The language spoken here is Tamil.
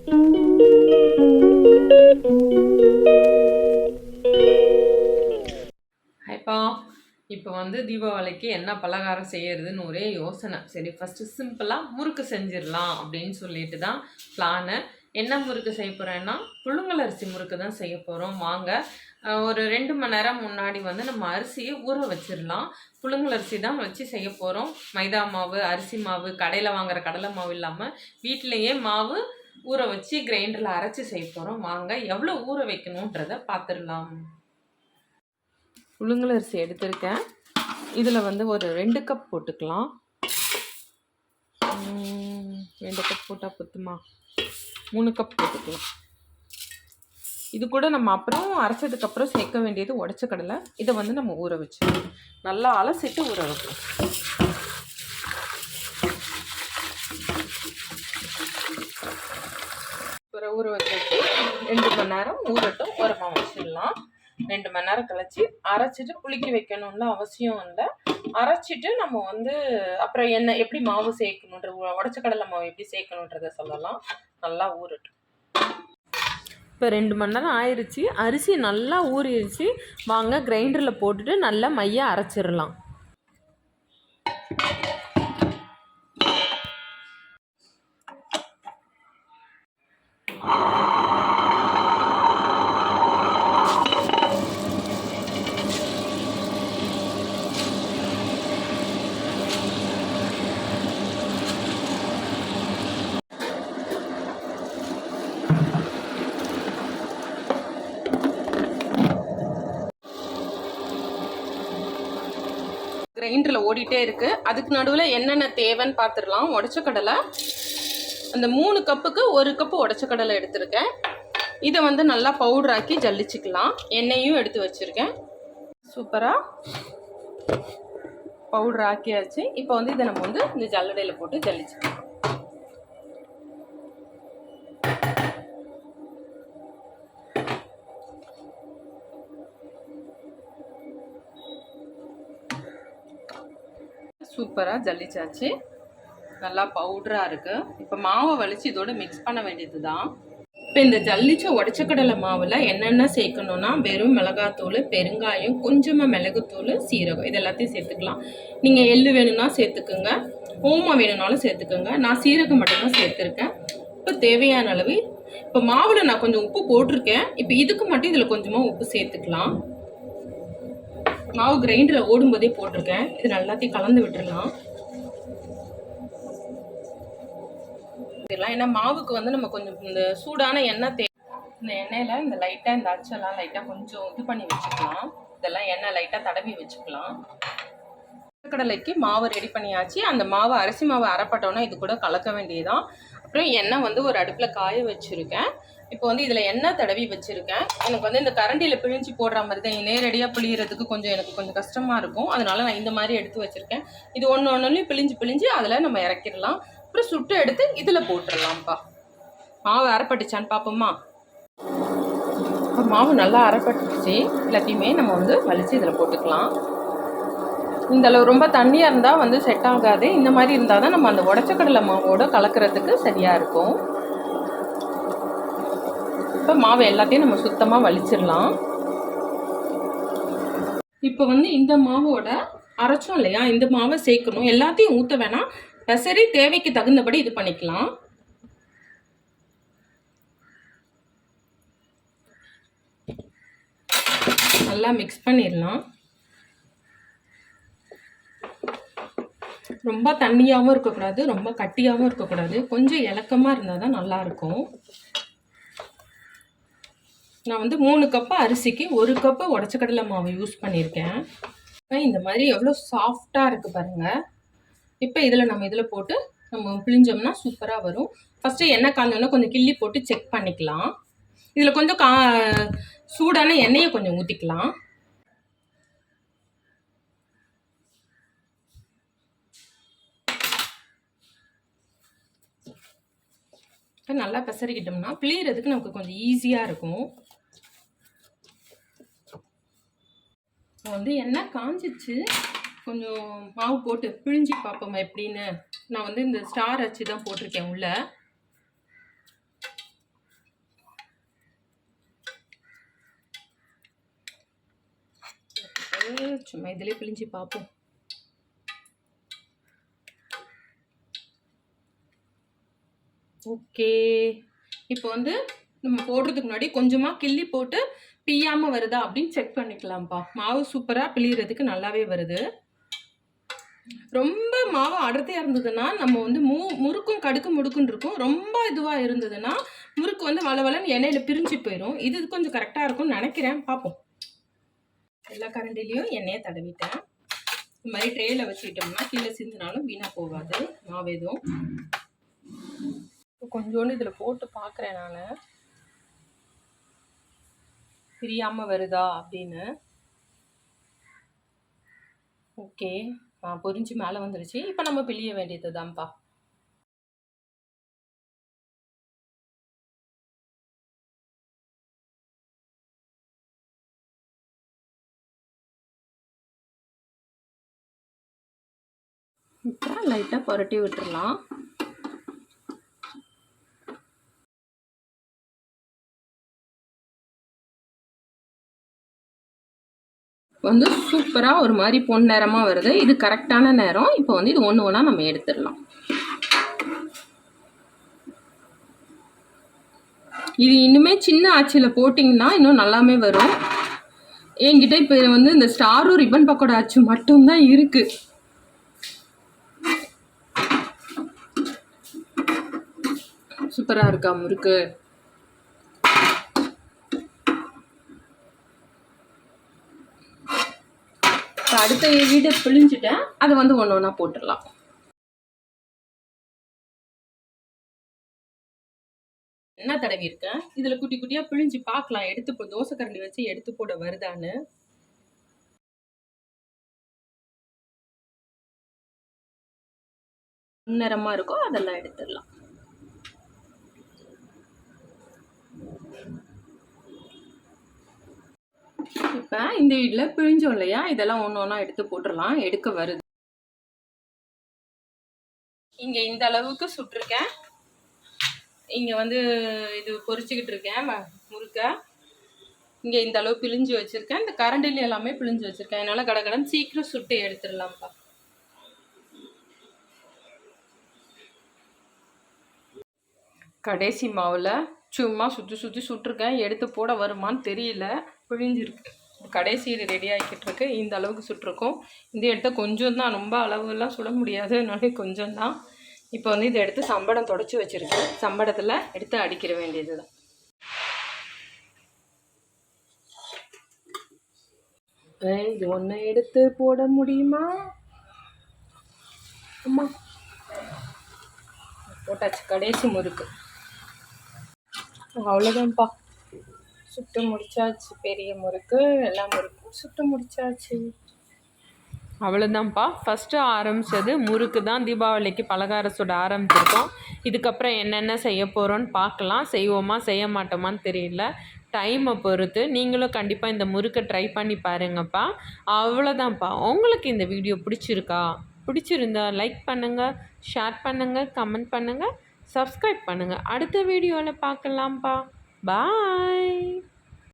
ஹைப்பா இப்போ வந்து தீபாவளிக்கு என்ன பலகாரம் செய்யறதுன்னு ஒரே யோசனை. சரி, ஃபஸ்ட்டு சிம்பிளாக முறுக்கு செஞ்சிடலாம் அப்படின்னு சொல்லிட்டு தான் பிளானு. என்ன முறுக்கு செய்ய போகிறேன்னா புழுங்கல் அரிசி முறுக்கு தான் செய்ய போகிறோம். வாங்க, ஒரு 2 மணி நேரம் முன்னாடி வந்து நம்ம அரிசியை ஊற வச்சிடலாம். புழுங்கல் அரிசி தான் வச்சு செய்ய போகிறோம். மைதா மாவு, அரிசி மாவு, கடையில் வாங்குற கடலை மாவு இல்லாமல் வீட்டிலையே மாவு ஊற வச்சு கிரைண்டரில் அரைச்சி செய்ய போகிறோம். வாங்க, எவ்வளோ ஊற வைக்கணுன்றதை பார்த்துடலாம். புழுங்கல் அரிசி எடுத்திருக்கேன். இதில் வந்து ஒரு 2 கப் போட்டுக்கலாம். 2 கப் போட்டால் பத்துமா? 3 கப் போட்டுக்கலாம். இது கூட நம்ம அப்புறம் அரைச்சதுக்கப்புறம் சேர்க்க வேண்டியது உடச்ச கடலை. இதை வந்து நம்ம ஊற வச்சு நல்லா அலசிட்டு ஊற வைப்போம். ஊற வச்சு 2 மணி நேரம் ஊறட்டும், ஓரமாக வச்சிடலாம். 2 மணி நேரம் கழிச்சு அரைச்சிட்டு புளிக்க வைக்கணும்னு அவசியம் இல்லை. அரைச்சிட்டு நம்ம வந்து அப்புறம் என்ன எப்படி மாவு சேர்க்கணுன்ற, உடச்ச கடலை மாவு எப்படி சேர்க்கணுன்றதை சொல்லலாம். நல்லா ஊறட்டும். இப்போ 2 மணி நேரம் ஆயிடுச்சு. அரிசி நல்லா ஊறிடுச்சு. வாங்க கிரைண்டரில் போட்டுட்டு நல்லா மைய அரைச்சிடலாம். கிரைண்டரில் ஓடிட்டே இருக்குது. அதுக்கு நடுவில் என்னென்ன தேவைன்னு பார்த்துடலாம். உடச்ச கடலை அந்த 3 கப்புக்கு 1 கப்பு உடச்ச கடலை எடுத்திருக்கேன். இதை வந்து நல்லா பவுடராக்கி ஜல்லிச்சிக்கலாம். எண்ணெயும் எடுத்து வச்சுருக்கேன். சூப்பராக பவுடர் ஆக்கியாச்சு. இப்போ வந்து இதை நம்ம வந்து இந்த ஜல்லடையில் போட்டு ஜல்லிச்சிக்கலாம். சூப்பராக ஜல்லிச்சாச்சு. நல்லா பவுடராக இருக்குது. இப்போ மாவை வலிச்சு இதோட மிக்ஸ் பண்ண வேண்டியது தான். இப்போ இந்த ஜல்லிச்ச உடச்சக்கடலை மாவில் என்னென்ன சேர்க்கணுன்னா வெறும் மிளகாத்தூள், பெருங்காயம், கொஞ்சமாக மிளகுத்தூள், சீரகம், இது எல்லாத்தையும் சேர்த்துக்கலாம். நீங்கள் எள்ளு வேணும்னா சேர்த்துக்குங்க, ஓமம் வேணும்னாலும் சேர்த்துக்குங்க. நான் சீரகம் மட்டும்தான் சேர்த்துருக்கேன். இப்போ தேவையான அளவு இப்போ மாவில் நான் கொஞ்சம் உப்பு போட்டிருக்கேன். இப்போ இதுக்கு மட்டும் இதில் கொஞ்சமாக உப்பு சேர்த்துக்கலாம். மாவு கிரைண்டரில் ஓடும்போதே போட்டிருக்கேன். இது எல்லாத்தையும் கலந்து விட்டுடலாம். ஏன்னா மாவுக்கு வந்து நம்ம கொஞ்சம் இந்த சூடான எண்ணெய் இந்த எண்ணெயில் இந்த லைட்டாக இந்த அச்செல்லாம் லைட்டாக கொஞ்சம் இது பண்ணி வச்சுக்கலாம். இதெல்லாம் எண்ணெய் லைட்டாக தடவி வச்சுக்கலாம். கடலைக்கு மாவு ரெடி பண்ணியாச்சு. அந்த மாவு அரிசி மாவு அரைப்பட்டோன்னா இது கூட கலக்க வேண்டியதான். அப்புறம் எண்ணெய் வந்து ஒரு அடுப்பில் காய வச்சுருக்கேன். இப்போ வந்து இதில் எண்ணெய் தடவி வச்சுருக்கேன். எனக்கு வந்து இந்த கரண்டியில் பிழிஞ்சு போடுற மாதிரி தான் நேரடியாக பிழியறதுக்கு எனக்கு கொஞ்சம் கஷ்டமாக இருக்கும். அதனால நான் இந்த மாதிரி எடுத்து வச்சுருக்கேன். இது ஒன்றுலையும் பிழிஞ்சு அதில் நம்ம இறக்கிடலாம். அப்புறம் சுட்டு எடுத்து இதில் போட்டுடலாம்ப்பா. மாவு அரைப்பட்டுச்சான்னு பார்ப்போமா? இப்போ மாவு நல்லா அரைப்பட்டுச்சு. எல்லாத்தையுமே நம்ம வந்து வலிச்சு இதில் போட்டுக்கலாம். இந்த அளவு ரொம்ப தண்ணியாக இருந்தால் வந்து செட் ஆகாது. இந்த மாதிரி இருந்தால் தான் நம்ம அந்த உடச்சக்கடலை மாவோட கலக்கிறதுக்கு சரியாக இருக்கும். இப்போ மாவு எல்லாத்தையும் நம்ம சுத்தமாக வலிச்சிடலாம். இப்போ வந்து இந்த மாவோட அரைச்சோம் இல்லையா, இந்த மாவை சேர்க்கணும். எல்லாத்தையும் ஊற்ற வேணாம், பெசரி தேவைக்கு தகுந்தபடி இது பண்ணிக்கலாம். நல்லா மிக்ஸ் பண்ணிடலாம். ரொம்ப தண்ணியாகவும் இருக்கக்கூடாது, ரொம்ப கட்டியாகவும் இருக்கக்கூடாது. கொஞ்சம் இலக்கமாக இருந்தால் தான் நல்லாயிருக்கும். நான் வந்து 3 கப்பு அரிசிக்கு 1 கப்பு உடச்சக்கடலை மாவு யூஸ் பண்ணியிருக்கேன். இந்த மாதிரி எவ்வளோ சாஃப்டாக இருக்குது பாருங்கள். இப்போ இதில் நம்ம இதில் போட்டு நம்ம பிழிஞ்சோம்னா சூப்பராக வரும். ஃபஸ்ட்டு எண்ணெய் காஞ்சோன்னா கொஞ்சம் கிள்ளி போட்டு செக் பண்ணிக்கலாம். இதில் கொஞ்சம் சூடான எண்ணெயை கொஞ்சம் ஊற்றிக்கலாம். நல்லா பெசரிக்கிட்டோம்னா பிழியறதுக்கு நமக்கு கொஞ்சம் ஈஸியாக இருக்கும். வந்து எண்ணெய் காஞ்சிச்சு. கொஞ்சம் மாவு போட்டு பிழிஞ்சி பார்ப்போம் எப்படின்னு. நான் வந்து இந்த ஸ்டார் அச்சு தான் போட்டிருக்கேன் உள்ள. சும்மா இதிலே பிழிஞ்சு பார்ப்போம். ஓகே, இப்போ வந்து நம்ம போடுறதுக்கு முன்னாடி கொஞ்சமாக கிள்ளி போட்டு பிய்யாமல் வருதா அப்படின்னு செக் பண்ணிக்கலாம்ப்பா. மாவு சூப்பராக பிழியறதுக்கு நல்லாவே வருது. ரொம்ப மாவு அடர்த்தியாக இருந்ததுன்னா நம்ம வந்து முறுக்கும் கடுக்கு முடுக்குன்னு இருக்கும். ரொம்ப இதுவாக இருந்ததுன்னா முறுக்கு வந்து வளவலன்னு எண்ணெயில் பிரிஞ்சு போயிடும். இது கொஞ்சம் கரெக்டாக இருக்கும்னு நினைக்கிறேன், பார்ப்போம். எல்லா கரண்டிலையும் எண்ணெயை தடவிட்டேன். இந்த மாதிரி ட்ரேயில் வச்சுக்கிட்டோம்னா கீழே சிந்தினாலும் வீணாக போகாது மாவு எதுவும். கொஞ்சோண்டு இதில் போட்டு பார்க்குறேன் நான், பிரியாமல் வருதா அப்படின்னு. ஓகே, பொரிஞ்சு மேலே வந்துருச்சு. இப்போ நம்ம பிழிய வேண்டியது தான்ப்பா. இப்போ லைட்டாக புரட்டி விட்டுடலாம். வந்து சூப்பராக ஒரு மாதிரி பொன் நேரமாக வருது. இது கரெக்டான நேரம். இப்போ வந்து இது ஒன்று ஒன்றா நம்ம எடுத்துடலாம். இது இன்னுமே சின்ன ஆச்சியில் போட்டிங்கன்னா இன்னும் நல்லாமே வரும். என்கிட்ட இப்போ வந்து இந்த ஸ்டாரும் ரிப்பன் பக்கோடா ஆச்சு மட்டும்தான் இருக்குது. சூப்பராக இருக்கா முறுக்கு? அடுத்த வீட்டை பிழிஞ்சிட்டேன். அதை வந்து ஒன்று ஒன்றா போட்டுடலாம். என்ன தடவி இருக்கேன் இதில் குட்டி குட்டியாக பிழிஞ்சு பார்க்கலாம். எடுத்து தோசை கரண்டி வச்சு எடுத்து போட வருதான்னு. நேரமாக இருக்கும், அதெல்லாம் எடுத்துடலாம். இப்போ இந்த வீட்டில் பிழிஞ்சோம் இல்லையா, இதெல்லாம் ஒன்று ஒன்றா எடுத்து போட்டுடலாம். எடுக்க வருது. இங்கே இந்த அளவுக்கு சுட்டிருக்கேன். இங்கே வந்து இது பொரிச்சுக்கிட்டு இருக்கேன் முறுக்க. இங்கே இந்த அளவு பிழிஞ்சு வச்சுருக்கேன். இந்த கரண்டில் எல்லாமே பிழிஞ்சு வச்சுருக்கேன். அதனால் கடகடன் சீக்கிரம் சுட்டு எடுத்துடலாம்ப்பா. கடைசி மாவில் சும்மா சுற்றி சுட்டிருக்கேன். எடுத்து போட வருமானு தெரியல, பிழிஞ்சிருக்கு. கடைசி இது ரெடி ஆகிக்கிட்டு இருக்கு. இந்த அளவுக்கு சுட்டிருக்கோம். இந்த எடுத்த கொஞ்சம் தான், ரொம்ப அளவுலாம் சுட முடியாது, அதனால கொஞ்சம் தான். இப்போ வந்து இதை எடுத்து சம்படம் தொடச்சி வச்சுருக்கேன். சம்படத்தில் எடுத்து அடிக்கிற வேண்டியது தான். இது ஒன்று எடுத்து போட முடியுமா? அம்மா போட்டாச்சு. கடைசி முறுக்கு அவ்வளோதான்ப்பா, சுட்டு முடிச்சாச்சு. பெரிய முறுக்கு, எல்லா முறுக்கும் சுட்டு முடிச்சாச்சு. அவ்வளோதான்ப்பா. ஃபஸ்ட்டு ஆரம்பித்தது முறுக்கு தான். தீபாவளிக்கு பலகாரம் சுட ஆரம்பிச்சிருக்கோம். இதுக்கப்புறம் என்னென்ன செய்ய போகிறோன்னு பார்க்கலாம். செய்வோமா செய்ய மாட்டோமான்னு தெரியல, டைமை பொறுத்து. நீங்களும் கண்டிப்பாக இந்த முறுக்கை ட்ரை பண்ணி பாருங்கப்பா. அவ்வளோதான்ப்பா. உங்களுக்கு இந்த வீடியோ பிடிச்சிருந்தா லைக் பண்ணுங்கள், ஷேர் பண்ணுங்கள், கமெண்ட் பண்ணுங்கள், சப்ஸ்கிரைப் பண்ணுங்கள். அடுத்த வீடியோவில் பார்க்கலாம்ப்பா. பாய்.